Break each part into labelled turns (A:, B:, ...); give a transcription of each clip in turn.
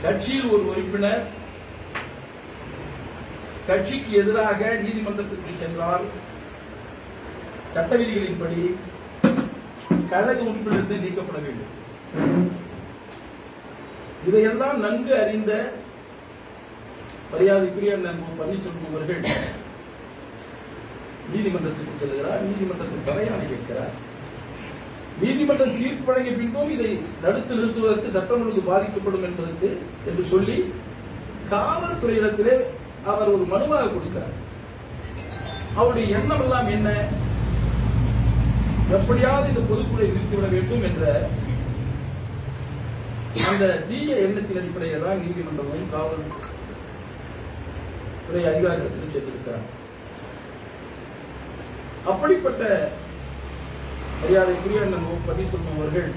A: கட்சியில் ஒரு உறுப்பினர் கட்சிக்கு எதிராக நீதிமன்றத்திற்கு சென்றால் சட்ட விதிகளின்படி கழக உறுப்பினரிலிருந்து நீக்கப்பட வேண்டும். இதையெல்லாம் நன்கு அறிந்த மரியாதைக்குரிய பன்னீர்செல்வம் அவர்கள் நீதிமன்றத்திற்கு செல்கிறார். நீதிமன்றத்தில் தலையாணை வைக்கிறார். நீதிமன்றம் தீர்ப்பு வழங்கிய பின்பும் இதை தடுத்து நிறுத்துவதற்கு சட்டம் ஒழுங்கு பாதிக்கப்படும் என்பதற்கு என்று சொல்லி காவல்துறையிடத்திலே அவர் ஒரு மனுவாக கொடுக்கிறார். அவருடைய எண்ணம் எல்லாம் என்ன? எப்படியாவது இந்த பொதுக்குழுவை நிறுத்திவிட வேண்டும் என்ற அந்த தீய எண்ணத்தின் அடிப்படையில் தான் நீதிமன்றமும் காவல்துறை அதிகாரிகளுக்கு சென்றிருக்கிறார். அப்படிப்பட்ட மரியாதைக்குரிய பன்னீர்செல்வம் அவர்கள்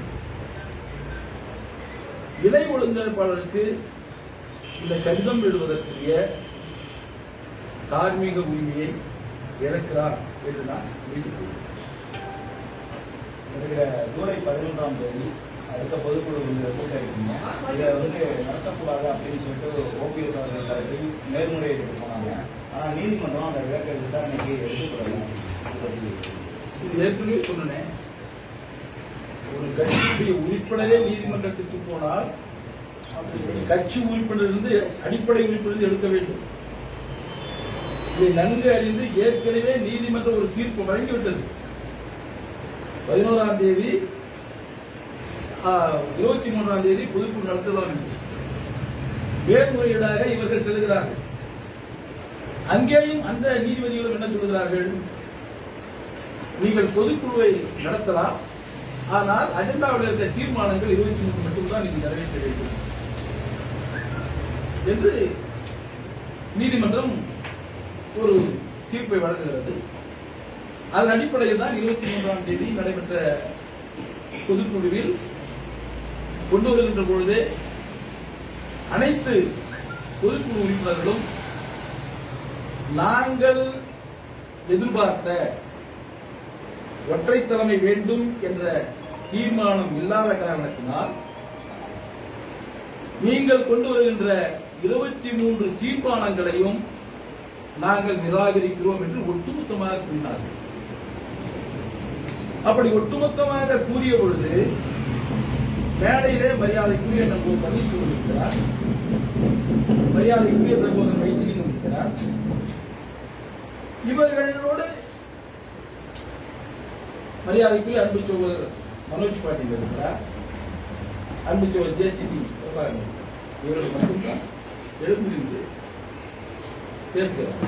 A: இணை ஒழுங்கிணைப்பாளருக்கு இந்த கடிதம் எழுதுவதற்குரிய தார்மீக உரிமையை இழக்கிறார் என்று நான்
B: ஜூலை 11ஆம் தேதி அடுத்த பொதுக்குழு கூட்டம் இருக்குங்க. இதை நடத்தக்கூடாது அப்படின்னு சொல்லிட்டு ஓபிஎஸ் அவர்கள் தரப்பில் மேல்முறையீட்டுக்கு போனாங்க. ஆனால் நீதிமன்றம் அந்த விளக்க விசாரணைக்கு எடுத்துக்கொள்ளலாம்.
A: இது ஏற்கனவே சொன்னேன். ஒரு கட்சியுடைய உறுப்பினரே நீதிமன்றத்திற்கு போனால் கட்சி உறுப்பினரிலிருந்து அடிப்படை உறுப்பினரிலிருந்து எடுக்க வேண்டும். இதை நன்கு அறிந்து ஏற்கனவே நீதிமன்றம் ஒரு தீர்ப்பு வழங்கிவிட்டது. 11ஆம் தேதி 23ஆம் தேதி பொதுக்குழு நடத்தலாம். மேல்முறையீடாக இவர்கள் செல்கிறார்கள். அங்கேயும் அந்த நீதிபதிகளும் என்ன சொல்கிறார்கள்? நீங்கள் பொதுக்குழுவை நடத்தலாம், ஆனால் அஜெண்டாவில் இருக்க தீர்மானங்கள் 23 மட்டும்தான் நீங்கள் நிறைவேற்ற வேண்டும் என்று நீதிமன்றம் ஒரு தீர்ப்பை வழங்குகிறது. அதன் அடிப்படையில் தான் 23ஆம் தேதி நடைபெற்ற பொதுக்குழுவில் கொண்டு வருகின்ற பொழுது அனைத்து பொதுக்குழு உறுப்பினர்களும் நாங்கள் எதிர்பார்த்த ஒற்றை தலைமை வேண்டும் என்ற தீர்மானம் இல்லாத காரணத்தினால் நீங்கள் கொண்டு வருகின்ற 23 தீர்மானங்களையும் நாங்கள் நிராகரிக்கிறோம் என்று ஒட்டுமொத்தமாக கூறினார்கள். அப்படி ஒட்டுமொத்தமாக கூறிய பொழுது மேடையிலே மரியாதைக்குரிய பன்னீர்செல்வம் இருக்கிறார், மரியாதைக்குரிய சகோதரர் வைத்திலிங்கம் இருக்கிறார். இவர்களோடு மரியாதைக்குரிய அன்பு சகோதரர் மனோஜ் பாட்டீல் இருக்கிறார், அன்பு சகோதரர் ஜேசிபி இவர்கள் மட்டும்தான் எழுந்து பேசுகிறார்.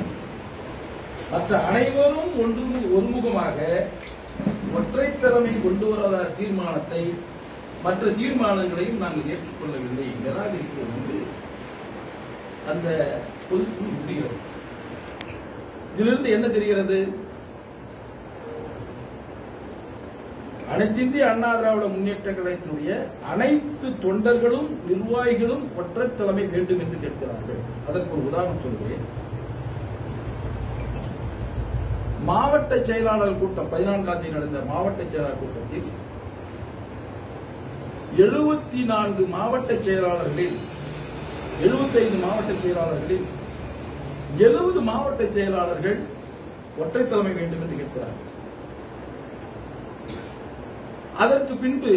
A: மற்ற அனைவரும் ஒருமுகமாக ஒற்றை தலைமை கொண்டு வராத தீர்மானத்தை மற்ற தீர்மானங்களையும் நாங்கள் ஏற்றுக்கொள்ளவில்லை, நிராகரிக்கிறோம் என்று அந்த பொதுக்குழு முடிகிறது. இதிலிருந்து என்ன தெரிகிறது? அனைத்திந்திய அண்ணா திராவிட முன்னேற்ற கழகத்தினுடைய அனைத்து தொண்டர்களும் நிர்வாகிகளும் ஒற்றை தலைமை வேண்டும் என்று கேட்கிறார்கள். அதற்கு ஒரு உதாரணம் சொல்கிறேன். மாவட்ட செயலாளர் கூட்டம் 14ஆம் தேதி நடந்த மாவட்ட செயலாளர் கூட்டத்தில் 74 மாவட்ட செயலாளர்களில் 75 மாவட்ட செயலாளர்களில் 70 மாவட்ட செயலாளர்கள் ஒற்றை தலைமை வேண்டும் என்று கேட்கிறார்கள். அதற்கு பின்பு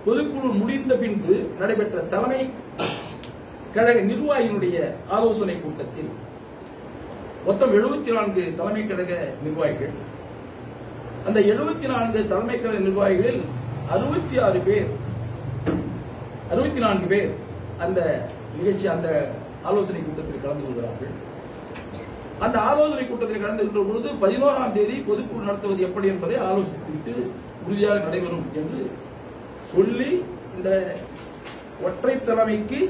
A: பொதுக்குழு முடிந்த பின்பு நடைபெற்ற தலைமை கழக நிர்வாகியினுடைய ஆலோசனை கூட்டத்தில் மொத்தம் 74 தலைமை கழக நிர்வாகிகள். அந்த 74 தலைமை கழக நிர்வாகிகளில் 64 பேர் அந்த நிகழ்ச்சி அந்த ஆலோசனை கூட்டத்தில் கலந்து கொள்கிறார்கள். அந்த ஆலோசனை கூட்டத்தில் கலந்து கொண்ட பொழுது 11ஆம் தேதி பொதுக்குழு நடத்துவது எப்படி என்பதை ஆலோசித்துவிட்டு உறுதியாக நடைபெறும் என்று சொல்லி இந்த ஒற்றை தலைமைக்கு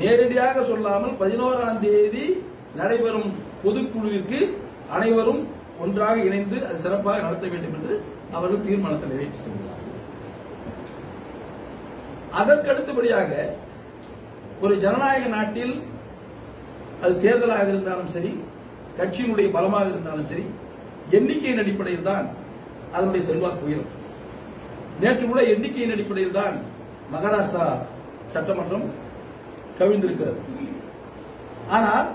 A: நேரடியாக சொல்லாமல் 11ஆம் தேதி நடைபெறும் பொதுக்குழுவிற்கு அனைவரும் ஒன்றாக இணைந்து அது சிறப்பாக நடத்த வேண்டும் என்று அவர்கள் தீர்மானத்தை நிறைவேற்றி சென்றார்கள். அதற்கடுத்தபடியாக ஒரு ஜனநாயக நாட்டில் அது தேர்தலாக இருந்தாலும் சரி, கட்சியினுடைய பலமாக இருந்தாலும் சரி, எண்ணிக்கையின் அடிப்படையில் தான் அதனுடைய செல்வாக்கு உயரும். நேற்று கூட எண்ணிக்கையின் அடிப்படையில் தான் மகாராஷ்டிரா சட்டமன்றம் கவிழ்ந்திருக்கிறது. ஆனால்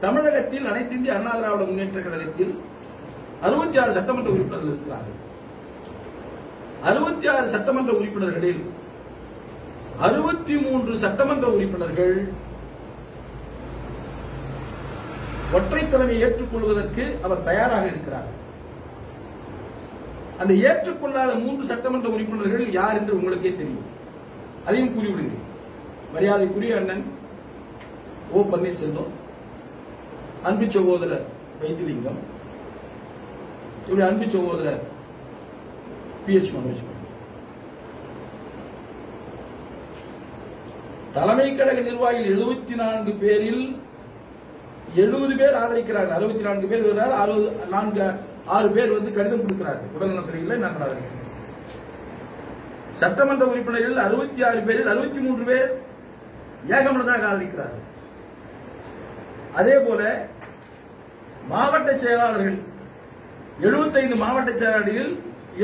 A: தமிழகத்தில் அனைத்து இந்திய அண்ணா திராவிட முன்னேற்ற கழகத்தில் 66 சட்டமன்ற உறுப்பினர்கள் இருக்கிறார்கள். 66 சட்டமன்ற உறுப்பினர்களில் 63 சட்டமன்ற உறுப்பினர்கள் ஒற்றை தலைமையை ஏற்றுக்கொள்வதற்கு அவர் தயாராக இருக்கிறார். அந்த ஏற்றுக்கொள்ளாத 3 சட்டமன்ற உறுப்பினர்கள் யார் என்று உங்களுக்கே தெரியும். அதையும் கூறிவிடுகிறேன். மரியாதைக்குரிய அண்ணன் ஓ பன்னீர்செல்வம், அன்பு சகோதரர் வைத்திலிங்கம், இவருடைய அன்பு சகோதரர் PH மனோஜ். தலைமை கழக நிர்வாகிகள் 74 பேரில் 70 பேர் ஆதரிக்கிறார்கள். 64 பேர் வருகிறார், 6 பேர் கடிதம் கொடுக்கிறார்கள். உடல்நலத்துறையில் நாங்கள் ஆதரிக்கிறோம். சட்டமன்ற உறுப்பினர்கள் 66 பேரில் 63 பேர் ஏகமனதாக ஆதரிக்கிறார்கள். அதே போல மாவட்ட செயலாளர்கள் 75 மாவட்ட செயலாளர்கள்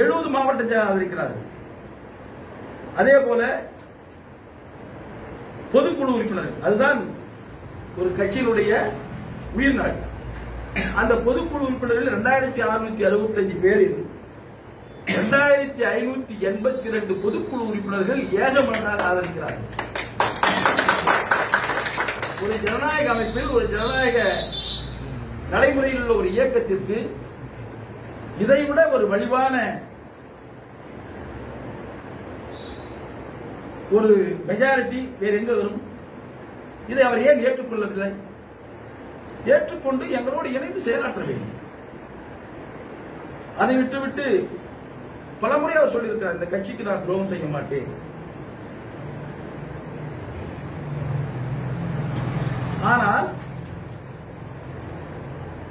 A: 70 மாவட்ட செயலாளர் ஆதரிக்கிறார்கள். அதே போல பொதுக்குழு உறுப்பினர்கள், அதுதான் ஒரு கட்சியினுடைய உயிர்நாள். அந்த பொதுக்குழு உறுப்பினர்கள் 2665 பேரில் 2582 பொதுக்குழு உறுப்பினர்கள் ஏகமனதாக ஆதரிக்கிறார்கள். ஒரு ஜனநாயக அமைப்பில், ஒரு ஜனநாயக நடைமுறையில் உள்ள ஒரு இயக்கத்திற்கு இதைவிட ஒரு வலிவான ஒரு மெஜாரிட்டி வேற எங்க வரும்? இதை அவர் ஏன் ஏற்றுக்கொள்ளவில்லை? ஏற்றுக்கொண்டு எங்களோடு இணைந்து செயலாற்ற வேண்டும். அதை விட்டுவிட்டு பலமுறை அவர் சொல்லியிருக்கிறார், இந்த கட்சிக்கு நான் துரோகம் செய்ய மாட்டேன். ஆனால்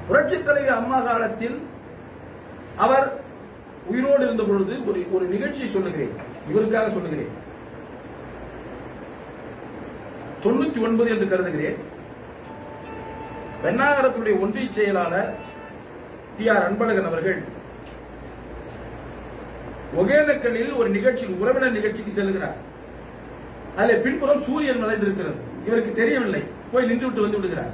A: புரட்சித் தலைவி அம்மா காலத்தில் அவர் உயிரோடு இருந்த பொழுது ஒரு நிகழ்ச்சியை சொல்லுகிறேன், இவருக்காக சொல்லுகிறேன். 99 என்று கருதுகிறேன். பெண்ணாகரத்துடைய ஒன்றிய செயலாளர் TR அன்பழகன் அவர்கள் ஒகேனக்கலில் ஒரு நிகழ்ச்சியில், உறவினர் நிகழ்ச்சிக்கு செல்கிறார். அதில் பின்புறம் சூரியன் மறைந்திருக்கிறது. இவருக்கு தெரியவில்லை. போய் நின்று விட்டு வந்து விடுகிறார்.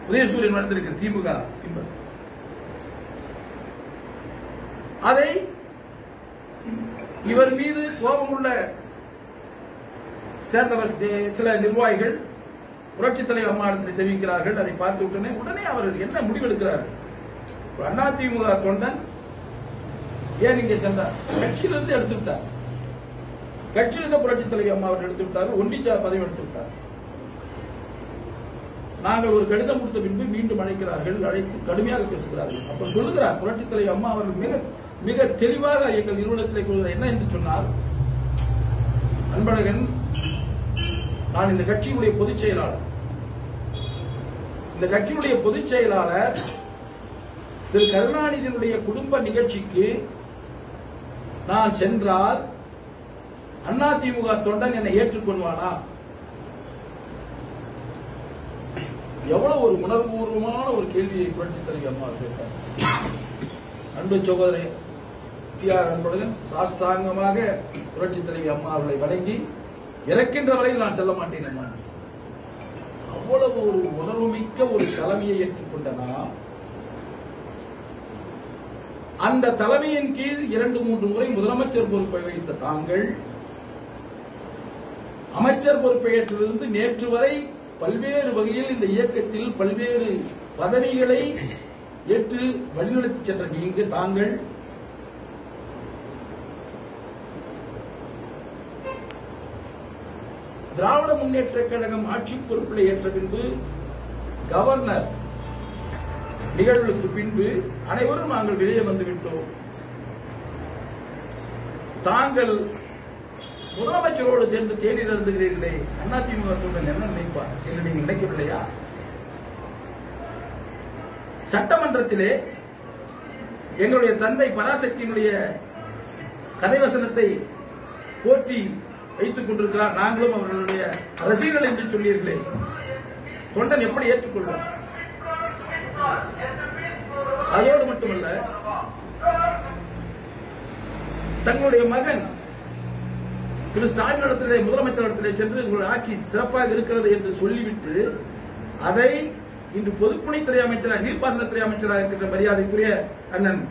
A: உதயசூரியன் மறைந்திருக்கிறது, திமுக சிம்பல். அதை இவர் மீது கோபமுள்ள சேர்ந்தவர் சில நிர்வாகிகள் புரட்சித் தலைவர் அம்மாவிடத்தில் தெரிவிக்கிறார்கள். அதை பார்த்து உடனே அவர்கள் என்ன முடிவெடுக்கிறார்கள்? அதிமுக தொண்டன் ஏன் இங்கே சென்றார்? கட்சியிலிருந்து எடுத்து விட்டார். கட்சியிலிருந்து புரட்சித் தலைவர் அம்மா அவர்கள் எடுத்து விட்டார். ஒன்றிய பதவி எடுத்து விட்டார். நாங்கள் ஒரு கடிதம் கொடுத்த பின்பு மீண்டும் அழைக்கிறார்கள். அழைத்து கடுமையாக பேசுகிறார்கள். அப்ப சொல்லுகிறார் புரட்சித் தலைவர் அம்மா அவர்கள் மிக மிக தெளிவாக எங்கள் நிறுவனத்தில் கூறுகிறார். என்ன என்று சொன்னால், அன்பழகன், நான் இந்த கட்சியினுடைய பொதுச் செயலாளர். இந்த கட்சியினுடைய பொதுச் செயலாளர் திரு கருணாநிதியினுடைய குடும்ப நிகழ்ச்சிக்கு நான் சென்றால் அதிமுக தொண்டன் என்னை ஏற்றுக்கொள்வானா? எவ்வளவு ஒரு உணர்வுபூர்வமான ஒரு கேள்வியை புரட்சித் தலைவி அம்மா கேட்டார். அன்பு சகோதரர் TR அன்பழகன் சாஸ்தாங்கமாக புரட்சித் தலைவி அம்மா அவர்களை வணங்கி இறக்கின்ற வரையில் நான் செல்ல மாட்டேன் அம்மா. அவ்வளவு ஒரு உணர்வுமிக்க ஒரு தலைமையை ஏற்றுக்கொண்ட நாம், அந்த தலைமையின் கீழ் 2-3 முறை முதலமைச்சர் பொறுப்பை வகித்த தாங்கள், அமைச்சர் பொறுப்பை ஏற்றிலிருந்து நேற்று வரை பல்வேறு வகையில் இந்த இயக்கத்தில் பல்வேறு பதவிகளை ஏற்று வழிநடத்தி சென்ற தாங்கள் திராவிட முன்னேற்ற கழகம் ஆட்சி பொறுப்பில் ஏற்ற பின்பு கவர்னர் நிகழ்வுக்கு பின்பு அனைவரும் நாங்கள் வெளியே வந்துவிட்டோம். தாங்கள் முதலமைச்சரோடு சென்று தேநீர் அருந்துகிறீர்களே, அதிமுக தொண்டன் என்ன நினைப்பார் என்று நீங்கள் நினைக்கவில்லையா? சட்டமன்றத்திலே எங்களுடைய தந்தை பராசக்தியினுடைய கதைவசனத்தை போற்றி வைத்துக் கொண்டிருக்கிறார். நாங்களும் அவர்களுடைய ரசிகர்கள் என்று சொல்லீர்களே, தொண்டன் எப்படி ஏற்றுக்கொள்வார்? அதோடு மட்டுமல்ல, தங்களுடைய மகன் திரு ஸ்டாலின் இடத்திலே முதலமைச்சர் இடத்திலே சென்று உங்கள் ஆட்சி சிறப்பாக இருக்கிறது என்று சொல்லிவிட்டு அதை இன்று பொதுப்பணித்துறை அமைச்சராக நீர்ப்பாசனத்துறை அமைச்சராக இருக்கின்ற மரியாதைக்குரிய அண்ணன்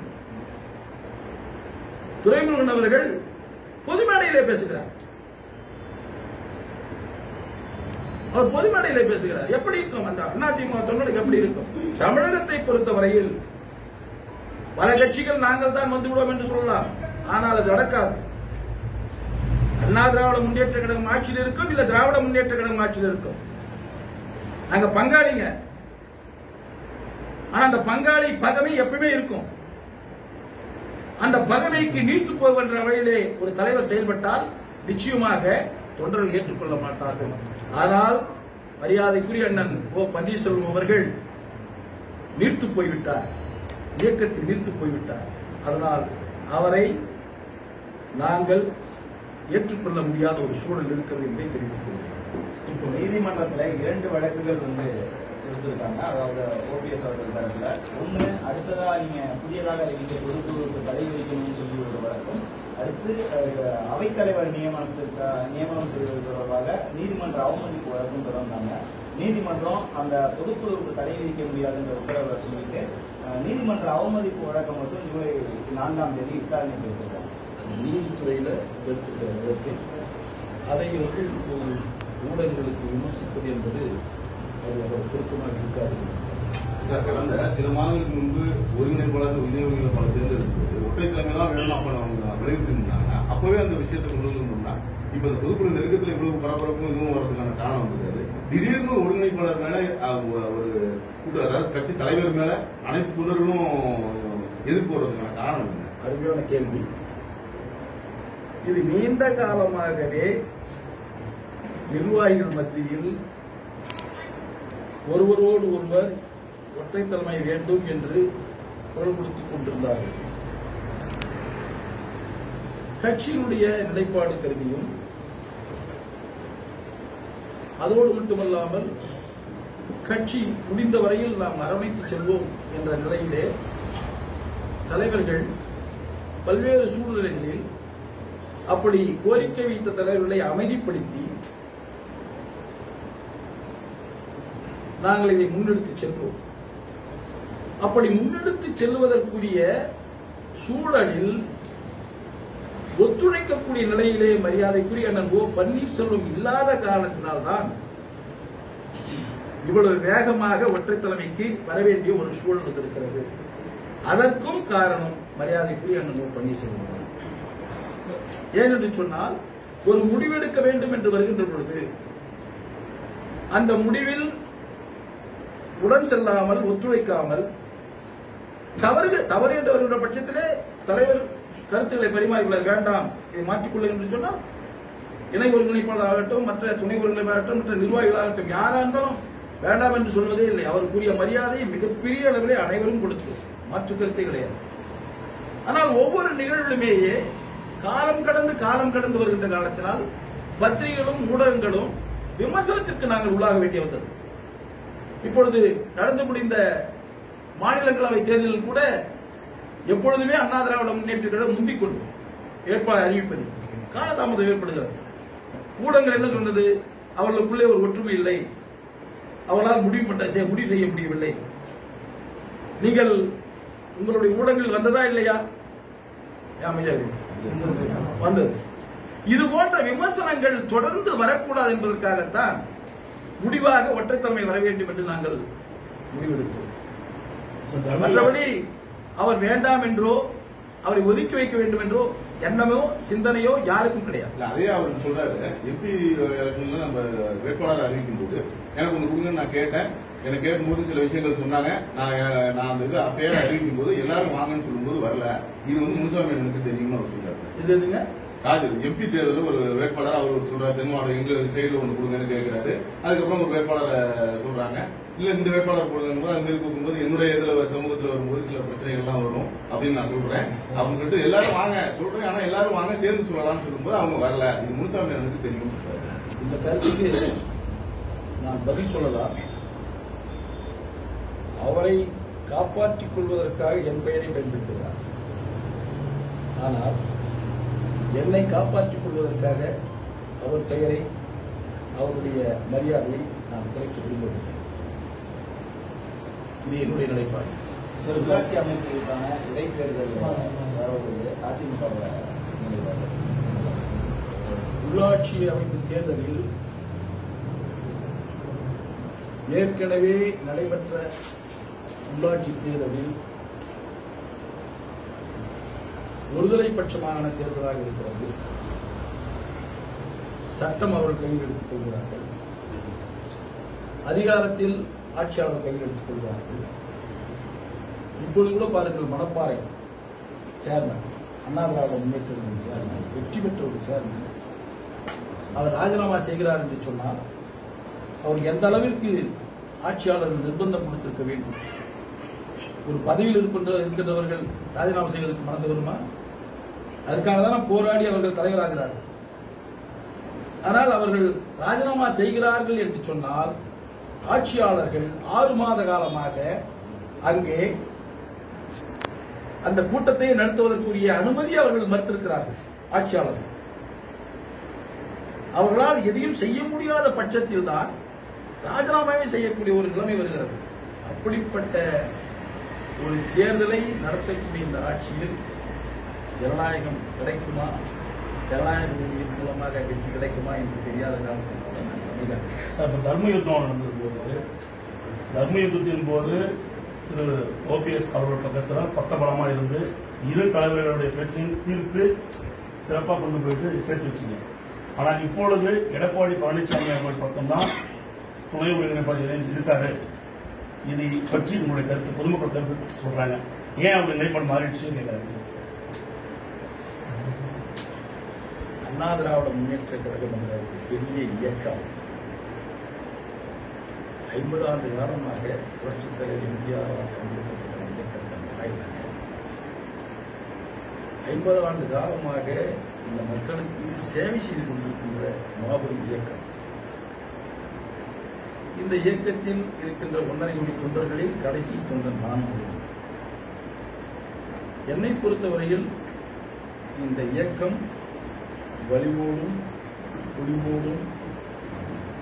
A: துரைமுருகன் அவர்கள் பொது மேடையிலே பேசுகிறார். அவர் பொது மேடையிலே பேசுகிறார். எப்படி இருக்கும் அந்த அதிமுக தொண்டனுக்கு எப்படி இருக்கும்? தமிழகத்தை பொறுத்தவரையில் பல கட்சிகள் நாங்கள் தான் வந்து விடுவோம் என்று சொல்லலாம், ஆனால் அது நடக்காது. அண்ணா திராவிட முன்னேற்ற கழகம் ஆட்சியில் இருக்கும், இல்ல திராவிட முன்னேற்ற கழகம் ஆட்சியில் இருக்கும். நாங்க பங்காளிங்க. ஆனா அந்த பங்காளி பகமை எப்பவுமே இருக்கும். அந்த பகமைக்கு நீர்த்து போகின்ற வழியிலே ஒரு தலைவர் செயல்பட்டால் நிச்சயமாக தொண்டர்கள் ஏற்றுக்கொள்ள மாட்டார்கள். ஆனால் மரியாதைக்குரிய அண்ணன் ஓ பன்னீர்செல்வம் அவர்கள் நீர்த்து போய்விட்டார், இயக்கத்தில் நீர்த்து போய்விட்டார். அதனால் அவரை நாங்கள் ஏற்றுக்கொள்ள முடியாத ஒரு சூழல் இருக்கிறது என்பதை தெரிவித்துக் கொள்கிறேன்.
B: இப்போ நீதிமன்றத்தில் 2 வழக்குகள் கொடுத்திருக்காங்க. அதாவது ஓபிஎஸ் அவர்கள் தரப்புல ஒண்ணு, அடுத்ததா நீங்க புதியதாக இந்த பொதுக்குழுவுக்கு தடை விதிக்கணும்னு சொல்லி ஒரு வழக்கம், அடுத்து அவைத்தலைவர் நியமனம் செய்வது தொடர்பாக நீதிமன்ற அவமதிப்பு வழக்கம் தொடர்ந்தாங்க. நீதிமன்றம் அந்த பொதுக்குழுவுக்கு தடை விதிக்க முடியாதுன்ற உத்தரவை சொல்லிட்டு நீதிமன்ற அவமதிப்பு வழக்கம் மட்டும் ஜூலை 4ஆம் தேதி விசாரணைக்கு எடுத்திருக்காங்க.
A: நீதித்துறையில எடுத்துக்கிற வழக்கு அதை ஊடகங்களுக்கு விமர்சிப்பது என்பது அது அவர் பொருத்தமாக இருக்காது.
C: கடந்த சில மாதங்களுக்கு முன்பு ஒருங்கிணைப்பாளர் விநியோகிகள் பல தேர்ந்தெடுக்கும்போது ஒற்றை தலைமை தான் வேணும் அப்ப அவங்க விளைவித்திருந்தாங்க. அப்பவே அந்த விஷயத்தை கொண்டு வந்திருந்தோம்னா இப்ப இந்த பொதுக்குழு நெருக்கத்தில் இவ்வளவு பரபரப்பும் இதுவும் வரதுக்கான காரணம் இருக்காது. திடீர்னு ஒருங்கிணைப்பாளர் மேல ஒரு அதாவது கட்சி தலைவர் மேல அனைத்து தொண்டர்களும் எதிர்ப்பு வர்றதுக்கான காரணம் என்ன?
A: அருமையான கேள்வி. இது நீண்ட காலமாகவே நிர்வாகிகள் மத்தியில் ஒருவரோடு ஒருவர் ஒற்றை தலைமை வேண்டும் என்று குரல் கொடுத்துக் கொண்டிருந்தார்கள். கட்சியினுடைய நிலைப்பாடு கருதியும் அதோடு மட்டுமல்லாமல் கட்சி முடிந்த வரையில் நாம் அரவணைத்து செல்வோம் என்ற நிலையிலே தலைவர்கள் பல்வேறு சூழ்நிலைகளில் அப்படி கோரிக்கை வைத்த தலைவர்களை அமைதிப்படுத்தி நாங்கள் இதை முன்னெடுத்து சென்றோம். அப்படி முன்னெடுத்து செல்வதற்குரிய சூழலில் ஒத்துழைக்கக்கூடிய நிலையிலே மரியாதைக்குரிய அண்ணன் ஓ பன்னீர்செல்வம் இல்லாத காரணத்தினால்தான் இவ்வளவு வேகமாக ஒற்றை தலைமைக்கு வரவேண்டிய ஒரு சூழல் இருக்கிறது. அதற்கும் காரணம் மரியாதைக்குரிய அண்ணன் ஓ பன்னீர்செல்வம் தான். ஏனென்று சொன்னால் ஒரு முடிவெடுக்க வேண்டும் என்று வருகின்ற பொழுது அந்த முடிவில் உடன் செல்லாமல் ஒத்துழைக்காமல் தவறு என்று வருகின்ற பட்சத்திலே தலைவர் கருத்துக்களை பரிமாறிக்கொள்ள வேண்டாம், இதை மாற்றிக்கொள்ள என்று சொன்னால் இணை ஒருங்கிணைப்பாளர் ஆகட்டும், மற்ற துணை ஒருங்கிணைப்பாளர், மற்ற நிர்வாகிகளாகட்டும், யாரா இருந்தாலும் வேண்டாம் என்று சொல்வதே இல்லை. அவருக்குரிய மரியாதையை மிகப்பெரிய அளவிலே அனைவரும் கொடுத்து மாற்று கருத்தை கிடையாது. ஆனால் ஒவ்வொரு நிகழ்விலுமேயே காலம் கடந்து வருகின்ற காலத்தினால் பத்திரிகைகளும் ஊடகங்களும் விமர்சனத்திற்கு நாங்கள் உள்ளாக வேண்டி வந்தது. இப்பொழுது நடந்து முடிந்த மாநிலங்களவை தேர்தலில் கூட எப்பொழுதுமே அண்ணா திராவிட முன்னேற்ற கழகம் முந்திக் கொண்டு வேட்பாளர் அறிவிப்பது காலதாமதம் ஏற்படுகிறது. ஊடகங்கள் என்ன சொன்னது? அவர்களுக்குள்ளே ஒரு ஒற்றுமை இல்லை, அவர்களால் முடிவு செய்ய முடியவில்லை. நீங்கள் உங்களுடைய ஊடகங்கள் வந்ததா இல்லையா? வந்தது. இது போன்ற விமர்சனங்கள் தொடர்ந்து வரக்கூடாது என்பதற்காகத்தான் முடிவாக ஒற்றைத்தன்மை வர வேண்டும் என்று நாங்கள் முடிவெடுத்தோம். மற்றபடி அவர் வேண்டாம் என்றோ அவரை ஒதுக்கி வைக்க வேண்டும் என்றோ எண்ணமோ சிந்தனையோ யாருக்கும் கிடையாது.
C: அதே அவர் சொல்றாரு, எம்பி எலெக்ஷன்ல நம்ம வேட்பாளர் அறிவிக்கும் போது எனக்கு ஒண்ணு கொடுங்கன்னு நான் கேட்டேன். எனக்கு கேட்கும்போது சில விஷயங்கள் சொன்னாங்க. நான் அந்த இது பேரை அறிவிக்கும் போது எல்லாரும் வாங்கன்னு சொல்லும்போது வரல. இது முனுசாமி எனக்கு தெரியும்னு அவர் சொல்றாரு.
A: இது எதுங்க?
C: அது எம்பி தேர்தலில் ஒரு வேட்பாளர் அவர் சொல்றாரு, தென்மாவட்டம் எங்க சைடுல ஒண்ணு கொடுங்கன்னு கேட்கிறாரு. அதுக்கப்புறம் ஒரு வேட்பாளரை சொல்றாங்க, இல்ல இந்த வேட்பாளர் போடுங்க. அது மாதிரி கொடுக்கும்போது என்னுடைய இதுல சமூகத்துல வரும்போது சில பிரச்சனைகள் எல்லாம் வரும் அப்படின்னு நான் சொல்றேன் அப்படின்னு சொல்லிட்டு எல்லாரும் வாங்க சொல்றேன். ஆனா எல்லாரும் வாங்க சேர்ந்து சொல்லலாம்னு சொல்லும்போது அவங்க வரல. இது முனுசாமி எனக்கு தெரியும்.
A: இந்த கருத்துக்கு நான் பதில் சொல்லலாம். அவரை காப்பாற்றிக் கொள்வதற்காக என் பெயரை பயன்படுத்துகிறார். ஆனால் என்னை காப்பாற்றிக் கொள்வதற்காக அவர் பெயரை, அவருடைய மரியாதையை நான் குறைக்க விரும்பவில்லை. இது என்னுடைய நிலைப்பாடு.
B: உள்ளாட்சி அமைப்புகளுக்கான இடைத்தேர்தல் அதிமுக
A: உள்ளாட்சி அமைப்பு தேர்தலில் ஏற்கனவே நடைபெற்ற உள்ளாட்சி தேர்தலில் ஒருதலை பட்சமான தேர்தலாக இருக்கிறது. சட்டம் அவர்கள் கையில் எடுத்துக் கொள்கிறார்கள், அதிகாரத்தில் ஆட்சியாளர் கையில் எடுத்துக் கொள்கிறார்கள். இப்பொழுது கூட பாருங்கள், மணப்பாறை சேர்மன், அண்ணா திராவிட முன்னேற்ற சேர்மன், வெற்றி பெற்ற ஒரு சேர்மன், அவர் ராஜினாமா செய்கிறார் என்று சொன்னால் அவர் எந்த அளவிற்கு ஆட்சியாளர்கள் நிர்பந்தம் கொடுத்திருக்க வேண்டும்? ஒரு பதவியில் இருக்கின்றவர்கள் ராஜினாமா செய்வதற்கு மனசு வருமா? அதற்காக தான் போராடி அவர்கள் தலைவராகிறார்கள். ஆனால் அவர்கள் ராஜினாமா செய்கிறார்கள் என்று சொன்னால் ஆட்சியாளர்கள் 6 மாத காலமாக அங்கே அந்த கூட்டத்தை நடத்துவதற்குரிய அனுமதி அவர்கள் மறுத்திருக்கிறார்கள். ஆட்சியாளர்கள் அவர்களால் எதையும் செய்ய முடியாத பட்சத்தில் தான் ராஜினாமாவே செய்யக்கூடிய ஒரு நிலைமை வருகிறது. அப்படிப்பட்ட ஒரு தேர்தலை நடத்தக்கூடிய இந்த ஆட்சியில் ஜனநாயகம் கிடைக்குமா, ஜனநாயக மூலமாக வெற்றி கிடைக்குமா என்று தெரியாத காலத்தில்
D: தர்ம யுத்தம் நடந்தது போது, தர்ம யுத்தத்தின் போது திரு OPS அவர்கள் பக்கத்தில் பக்கபலமா இருந்து இரு தலைவர்களுடைய பிரச்சனையும் தீர்த்து சிறப்பாக கொண்டு போயிட்டு சேர்த்து வச்சுங்க. ஆனால் இப்பொழுது எடப்பாடி பழனிசாமி அவர்கள் பக்கம்தான் துணை ஒருங்கிணைப்பாளர் இருக்காரு. இது பற்றி உங்களுடைய கருத்து, பொதுமக்கள் கருத்து சொல்றாங்க. ஏன் அப்படி நிலைப்பாடு மாறிடுச்சு கேட்கிறாங்க சார்.
A: அண்ணா திராவிட முன்னேற்ற கழகம் என்ற ஒரு பெரிய இயக்கம் 50 ஆண்டு காலமாக புரட்சித் தலைவர் எம்ஜிஆரால் கண்டுபிடிக்கப்பட்ட இயக்கத்தின் வாயிலாக 50 ஆண்டு காலமாக இந்த மக்களுக்கு சேவை செய்து கொண்டிருக்கின்ற மாபெரும் இயக்கம். இந்த இயக்கத்தில் இருக்கின்ற 1.5 கோடி தொண்டர்களில் கடைசி தொண்டர் நான். என்னை பொறுத்தவரையில் இந்த இயக்கம் வலிவோடும் துணிவோடும்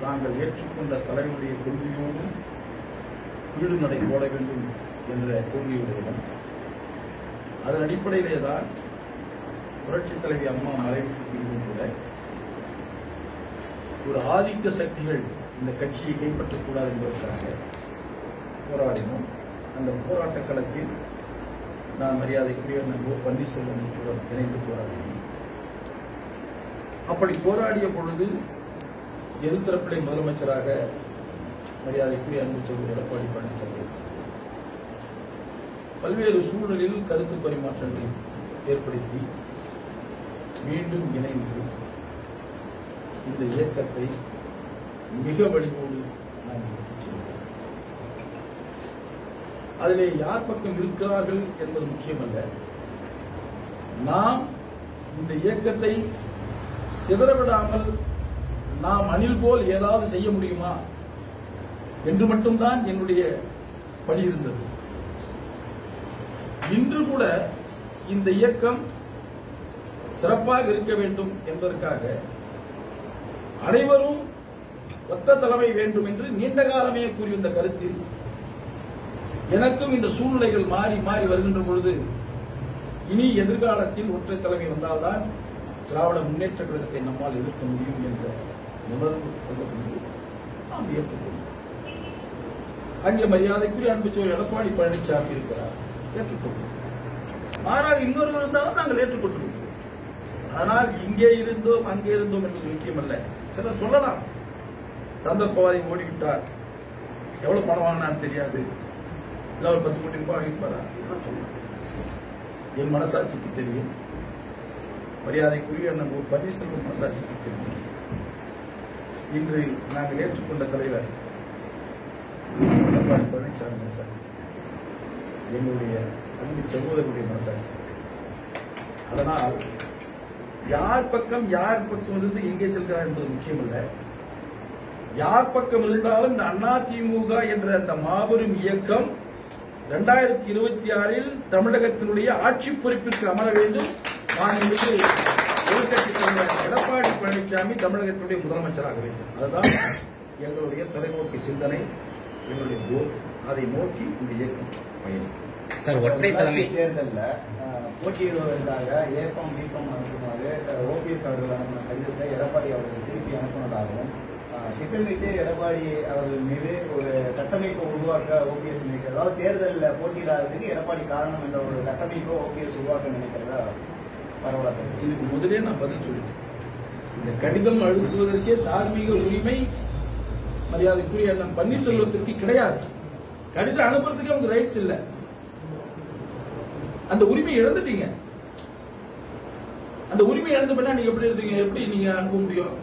A: தாங்கள் ஏற்றுக்கொண்ட தலைவருடைய கொள்கையோடும் வீடு நடை போட வேண்டும் என்ற கொள்கையுடையவன். அதன் அடிப்படையிலே தான் புரட்சித் தலைவி அம்மா மறைவுக்கு பின்பும் கூட ஒரு ஆதிக்க சக்திகள் இந்த கட்சியை கைப்பற்றக்கூடாது என்பதற்காக போராடினோம். அந்த போராட்ட களத்தில் நான் மரியாதைக்குரிய பன்னீர்செல்வம் இணைந்து போராடினேன். அப்படி போராடிய பொழுது எதிர்த்தரப்பிலே முதலமைச்சராக மரியாதைக்குரிய அன்பு சகோதரர் எடப்பாடி பழனிசாமி பல்வேறு சூழலில் கருத்து பரிமாற்றங்களை ஏற்படுத்தி மீண்டும் இணைந்து இந்த இயக்கத்தை மிக வலிவோடு நாம் எடுத்துச் சென்றோம். அதிலே யார் பக்கம் இருக்கிறார்கள் என்பது முக்கியமல்ல. நாம் இந்த இயக்கத்தை சிதறவிடாமல் நாம் அணில் போல் ஏதாவது செய்ய முடியுமா என்று மட்டும்தான் என்னுடைய பணி இருந்தது. இன்று கூட இந்த இயக்கம் சிறப்பாக இருக்க வேண்டும் என்பதற்காக அனைவரும் ஒத்த தலைமை வேண்டும் என்று நீண்ட காலமே கூறியிருந்த கருத்தில் எனக்கும் இந்த சூழ்நிலைகள் மாறி மாறி வருகின்ற பொழுது இனி எதிர்காலத்தில் ஒற்றை தலைமை வந்தால்தான் திராவிட முன்னேற்ற கழகத்தை நம்மால் எதிர்க்க முடியும் என்ற உணர்வு வந்தபொழுது நாம் ஏற்றுக்கொள்வோம். அங்கே மரியாதைக்குரிய அன்பு சோழர் எடப்பாடி பழனிசாமி இருக்கிறார், ஏற்றுக்கொள்வோம். மாறாக இன்னொருவர் இருந்தாலும் நாங்கள் ஏற்றுக்கொண்டிருக்கிறோம். ஆனால் இங்கே இருந்தோம் அங்கே இருந்தோம் என்பது முக்கியமல்ல. சிலர் சொல்லலாம், சந்தர்ப்பவாதி ஓடிவிட்டார், எவ்வளவு பணம் வாங்கினான்னு தெரியாது, இல்ல ஒரு 10 கோடி ரூபாய் வாங்கிப்பாரா, இதெல்லாம் சொல்லலாம். என் மனசாட்சிக்கு தெரியும், மரியாதைக்குரிய நம்ம பன்னீர்செல்வம் மனசாட்சிக்கு தெரியும். இன்று நாங்கள் ஏற்றுக்கொண்ட தலைவர் எடப்பாடி பழனிசாமி மனசாட்சிக்கு தெரியும், எங்களுடைய அன்பு சகோதரருடைய மனசாட்சிக்கு தெரியும். அதனால் யார் பக்கம் இருந்து எங்கே செல்கிறார் என்பது முக்கியமல்ல. யார் பக்கம் இருந்தாலும் இந்த அதிமுக என்ற அந்த மாபெரும் இயக்கம் 2026 தமிழகத்தினுடைய ஆட்சி பொறுப்பிற்கு அமர வேண்டும். நான் இன்றைக்கு எதிர்க்கட்சி எடப்பாடி பழனிசாமி தமிழகத்தினுடைய முதலமைச்சராக வேண்டும். அதுதான் எங்களுடைய தொலைநோக்கு சிந்தனை, எங்களுடைய கோல். அதை நோக்கி இந்த இயக்கம் பயணிக்கும்.
E: சார், ஒற்றை தலைமை
B: தேர்தலில் போட்டியிடுவதற்காக ஏஃபார்ம் பிஃபார்ம் அனுப்புமாறு ஓபிஎஸ் அவர்கள் அனுப்பின கடிதத்தை எடப்பாடி அவர்கள் திருப்பி அனுப்பினதாகவும் திட்டமிட்டு எடப்பாடி அவர்கள் மீது ஒரு கட்டமைப்பை உருவாக்க ஓபிஎஸ் நினைக்கிறது, அதாவது தேர்தலில் போட்டியிடாததுக்கு எடப்பாடி காரணம் என்ற ஒரு கட்டமைப்பை ஓபிஎஸ் உருவாக்க நினைக்கிறதா பரவலாக.
A: இதுக்கு முதலே நான் பதில் சொல்லிட்டேன். இந்த கடிதம் அழுத்துவதற்கே தார்மீக உரிமை மரியாதைக்குரிய அண்ணன் பன்னீர்செல்வத்திற்கு கிடையாது. கடிதம் அனுப்புறதுக்கு அவங்க ரைட்ஸ் இல்லை. அந்த உரிமை இழந்துட்டீங்க. அந்த உரிமை இழந்த பின்னா நீங்க எப்படி எடுத்தீங்க? எப்படி நீங்க அனுப்ப முடியும்?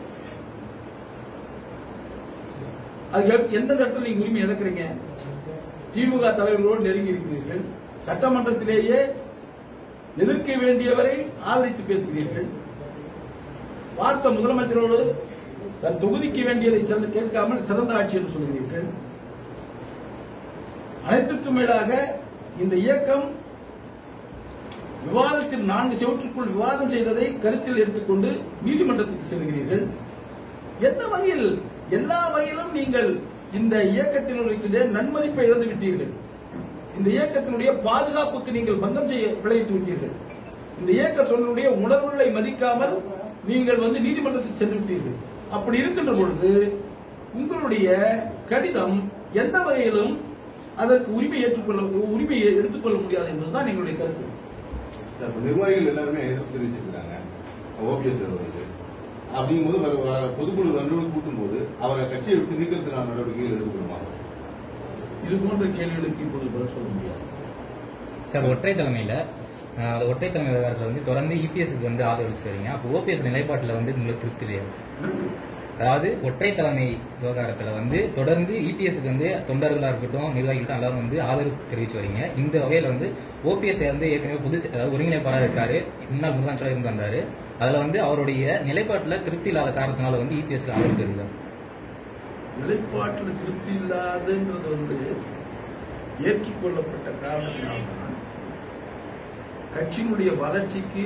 A: அது எந்த இடத்துல நீங்க உரிமை இழக்கிறீங்க? திமுக தலைவர்களோடு நெருங்கி இருக்கிறீர்கள். சட்டமன்றத்திலேயே எதிர்க்க வேண்டியவரை ஆதரித்து பேசுகிறீர்கள். பார்த்த முதலமைச்சரோடு தன் தொகுதிக்கு வேண்டியதை கேட்காமல் சிறந்த ஆட்சி என்று சொல்கிறீர்கள். அனைத்துக்கும் மேலாக இந்த இயக்கம் விவாதத்தில் 4 செவற்றுக்குள் விவாதம் செய்ததை கருத்தில் எடுத்துக்கொண்டு நீதிமன்றத்துக்கு செல்கிறீர்கள். எந்த வகையில், எல்லா வகையிலும் நீங்கள் இந்த இயக்கத்தினுடைய நன்மதிப்பை இழந்து விட்டீர்கள். இந்த இயக்கத்தினுடைய பாதுகாப்புக்கு நீங்கள் பங்கம் செய்ய விளைவித்து விட்டீர்கள். இந்த இயக்கத்தினுடைய உணர்வுகளை மதிக்காமல் நீங்கள் நீதிமன்றத்துக்கு சென்று விட்டீர்கள். அப்படி இருக்கின்ற பொழுது உங்களுடைய கடிதம் எந்த வகையிலும் அதற்கு உரிமையை எடுத்துக்கொள்ள முடியாது என்பதுதான் எங்களுடைய கருத்து.
C: நிர்வாகிகள் எல்லாருமே எதிர்ப்பு தெரிவிச்சிருக்காங்க ஓபிஎஸ் அவர்களுக்கு. அப்படிங்கும்போது பொதுக்குழு நடவடிக்கை கூட்டும் போது அவரை கட்சியை விட்டு நீக்கிறதுக்கான நடவடிக்கைகள் எடுக்கப்படுமா?
A: இது போன்ற கேள்விகளுக்கு இப்போது பதில் சொல்ல முடியாது.
E: சார், ஒற்றை தலைமையில ஒற்றை தலைமை விவகாரத்தில் தொடர்ந்து இபிஎஸ்க்கு ஆதரவு வரீங்க. அப்போ ஓபிஎஸ் நிலைப்பாட்டில் உங்களுக்கு திருப்தி இல்லையா? அதாவது ஒற்றை தலைமை விவகாரத்தில் தொடர்ந்து இபிஎஸ்க்கு தொண்டர்களாக இருக்கட்டும், நிர்வாகிகள் எல்லாரும் ஆதரவு தெரிவிச்சு வரீங்க. இந்த வகையில் ஓபிஎஸ் ஏற்கனவே அதாவது ஒருங்கிணைப்பாளராக இருக்காரு, முன்னாள் முதலமைச்சராக இருந்து வந்தாரு. அதுல அவருடைய நிலைப்பாட்டில் திருப்தி இல்லாத காரணத்தினால இபிஎஸ்க்கு ஆதரவு தெரிவிக்கிறார்.
A: நிலைப்பாட்டில் திருப்தி இல்லாதன்றது ஏற்றுக்கொள்ளப்பட்ட காரணத்தினால்தான் கட்சியினுடைய வளர்ச்சிக்கு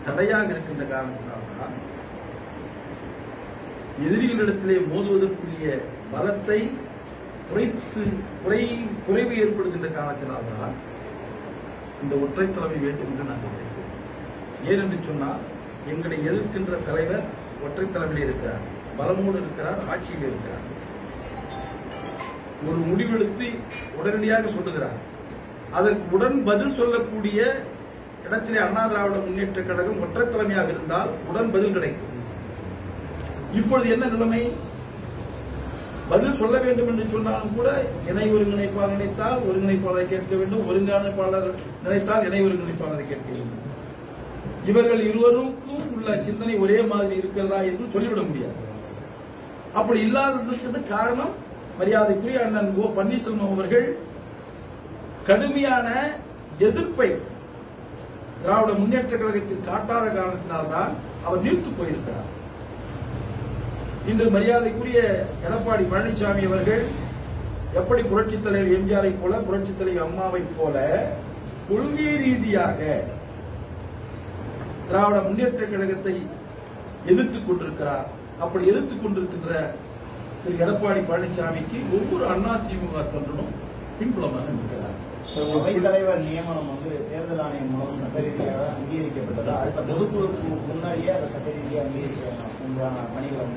A: தடையாக இருக்கின்ற காரணத்தினால்தான் எதிரிகளிடத்திலே மோதுவதற்குரிய பலத்தை குறைவு ஏற்படுகின்ற காரணத்தினால்தான் இந்த ஒற்றை தலைமை வேண்டும் என்று நாங்கள் நினைக்கிறோம். ஏனென்று சொன்னால் எங்களை எதிர்க்கின்ற தலைவர் ஒற்றை தலைமையில் இருக்கிறார், பலமோடு இருக்கிறார், ஆட்சியில் இருக்கிறார். ஒரு முடிவெடுத்து உடனடியாக சொல்லுகிறார். அதற்கு உடன் பதில் சொல்லக்கூடிய இடத்திலே அண்ணா திராவிட முன்னேற்ற கழகம் ஒற்றை தலைமையாக இருந்தால் உடன் பதில் கிடைக்கும். இப்பொழுது என்ன நிலைமை? பதில் சொல்ல வேண்டும் என்று சொன்னாலும் கூட இணை ஒருங்கிணைப்பாளர் நினைத்தால் ஒருங்கிணைப்பாளரை கேட்க வேண்டும், ஒருங்கிணைப்பாளர் நினைத்தால் இணை ஒருங்கிணைப்பாளரை கேட்க வேண்டும். இவர்கள் இருவருக்கும் உள்ள சிந்தனை ஒரே மாதிரி இருக்கிறதா என்று சொல்லிவிட முடியாது. அப்படி இல்லாததுக்கு காரணம் மரியாதைக்குரிய அண்ணன் ஓ பன்னீர்செல்வம் அவர்கள் கடுமையான எதிர்ப்பை திராவிட முன்னேற்ற கழகத்தில் காட்டாத காரணத்தினால்தான் அவர் நீர்த்து போயிருக்கிறார். இன்று மரியாதைக்குரிய எடப்பாடி பழனிசாமி அவர்கள் எப்படி புரட்சித் தலைவர் எம்ஜிஆரை போல, புரட்சித் தலைவர் அம்மாவை போல கொள்கை ரீதியாக திராவிட முன்னேற்ற கழகத்தை எதிர்த்துக் கொண்டிருக்கிறார். அப்படி எதிர்த்துக் கொண்டிருக்கின்ற திரு எடப்பாடி பழனிசாமிக்கு ஒவ்வொரு அதிமுக தொண்டனும் பின்புலமாக இருக்கிறார்.
B: அவைத்தலைவர் நியமனம் தேர்தல் ஆணையம் மூலம் சட்ட ரீதியாக அங்கீகரிக்கப்பட்டதா? அடுத்த பொதுக்குழுக்கு முன்னாடியே அதை சட்ட ரீதியாக அங்கீகரிக்க பணிகள்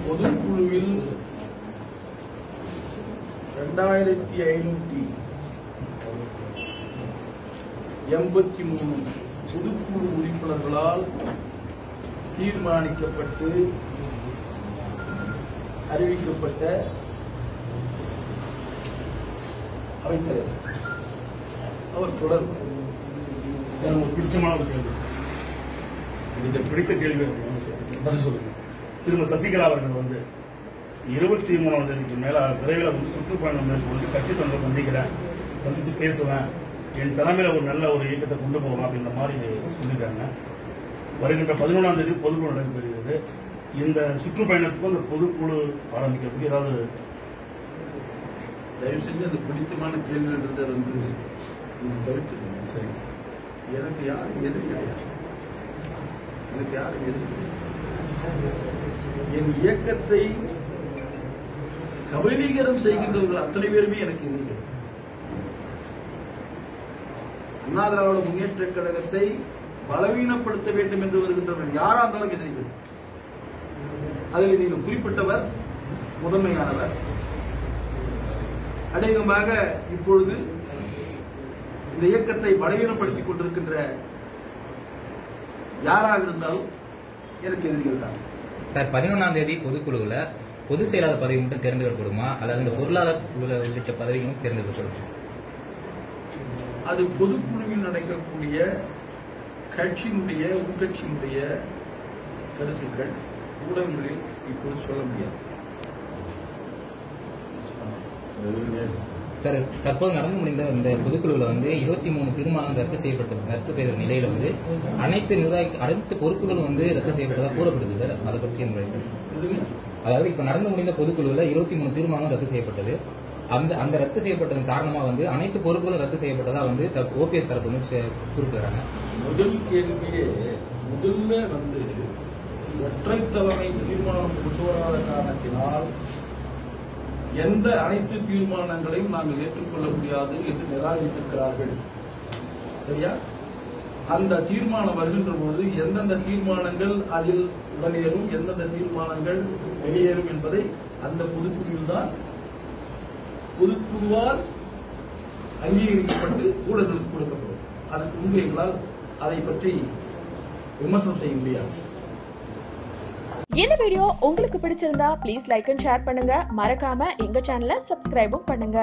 A: பொதுக்குழுவில் 2583 பொதுக்குழு உறுப்பினர்களால் தீர்மானிக்கப்பட்டு அறிவிக்கப்பட்ட அவைத்தலைவர் அவர் தொடர்பு.
D: சார், உங்களுக்கு பிடிச்சமான ஒரு கேள்வி சார், எனக்கு பிடித்த கேள்வி சொல்லுங்க. திரும்ப சசிகலா அவர்கள் 23ஆம் தேதிக்கு மேல விரைவில் சுற்றுப்பயணம் மேற்கொண்டு கட்சி தொண்டரை சந்திச்சு பேசுவேன், என் தலைமையில நல்ல ஒரு இயக்கத்தை கொண்டு போகலாம் அப்படின்ற மாதிரி சொல்லியிருக்காங்க. வருகின்ற 11ஆம் தேதி பொதுக்குழு நடைபெறுகிறது. இந்த சுற்றுப்பயணத்துக்கும் இந்த பொதுக்குழு ஆரம்பிக்கிறதுக்கு ஏதாவது
A: தயவு செஞ்சு அது பிடித்தமான கேள்வின்றது தவிர்த்துக்கணும்.
D: சரிங்க சார்.
A: எனக்கு யாரும் எதிரி கிடையாது. எனக்கு யாரும் எதிரி கிடையாது. என் இயக்கத்தை கபலீகரம் செய்கின்றவர்கள் அத்தனை பேருமே எனக்கு எதிரிகள். அண்ணா திராவிட முன்னேற்ற கழகத்தை பலவீனப்படுத்த வேண்டும் என்று வருகின்றவர்கள் யாரா இருந்தாலும் எதிரிகள். அதில் நீங்கள் குறிப்பிட்டவர் முதன்மையானவர். அநேகமாக இப்பொழுது இந்த இயக்கத்தை பலவீனப்படுத்திக் கொண்டிருக்கின்ற யாராக இருந்தாலும் எனக்கு எதிரிகள் தான்.
E: சார், 11ஆம் தேதி பொதுக்குழுவில் பொதுச் செயலாளர் பதவி மட்டும் தேர்ந்தெடுக்கப்படுமா அல்லது இந்த பொருளாளர் குழு உள்ளிட்ட பதவிகளும் தேர்ந்தெடுக்கப்படும்?
A: அது பொதுக்குழுவில் நடக்கக்கூடிய கட்சியினுடைய உட்கட்சியினுடைய கருத்துக்கள் ஊடகங்களில் இப்போது சொல்ல முடியாது.
E: சார், தற்போது நடந்து முடிந்த இந்த பொதுக்குழுவில் 23 தீர்மானம் ரத்து செய்த நிலையில அனைத்து பொறுப்புகளும் ரத்து செய்யப்பட்டதாக கூறப்படுது சார். அதை பற்றி அதாவது இப்ப நடந்து முடிந்த பொதுக்குழுவில் 23 தீர்மானம் ரத்து செய்யப்பட்டது. அந்த ரத்து செய்யப்பட்டதன் காரணமா அனைத்து பொறுப்புகளும் ரத்து செய்யப்பட்டதா ஓபிஎஸ் தரப்பு குறிப்பிடுறாங்க.
A: முதல் கேள்வியே முதல்ல ஒற்றை தலைமை தீர்மானம் கொண்டு வராத காரணத்தினால் எந்த அனைத்து தீர்மானங்களையும் நாங்கள் ஏற்றுக்கொள்ள முடியாது என்று நிராகரித்திருக்கிறார்கள். சரியா? அந்த தீர்மானம் வருகின்ற போது எந்தெந்த தீர்மானங்கள் அதில் உடனேறும், எந்தெந்த தீர்மானங்கள் வெளியேறும் என்பதை அந்த பொதுக்குழுவால் அங்கீகரிக்கப்பட்டு ஊழல்களுக்கு கொடுக்கப்படும். அதுக்கு முன்பு எங்களால் அதை பற்றி விமர்சனம் செய்ய முடியாது.
F: இந்த வீடியோ உங்களுக்கு பிடிச்சிருந்தா ப்ளீஸ் லைக் அண்ட் ஷேர் பண்ணுங்க. மறக்காம எங்க சேனலை சப்ஸ்கிரைபும் பண்ணுங்க.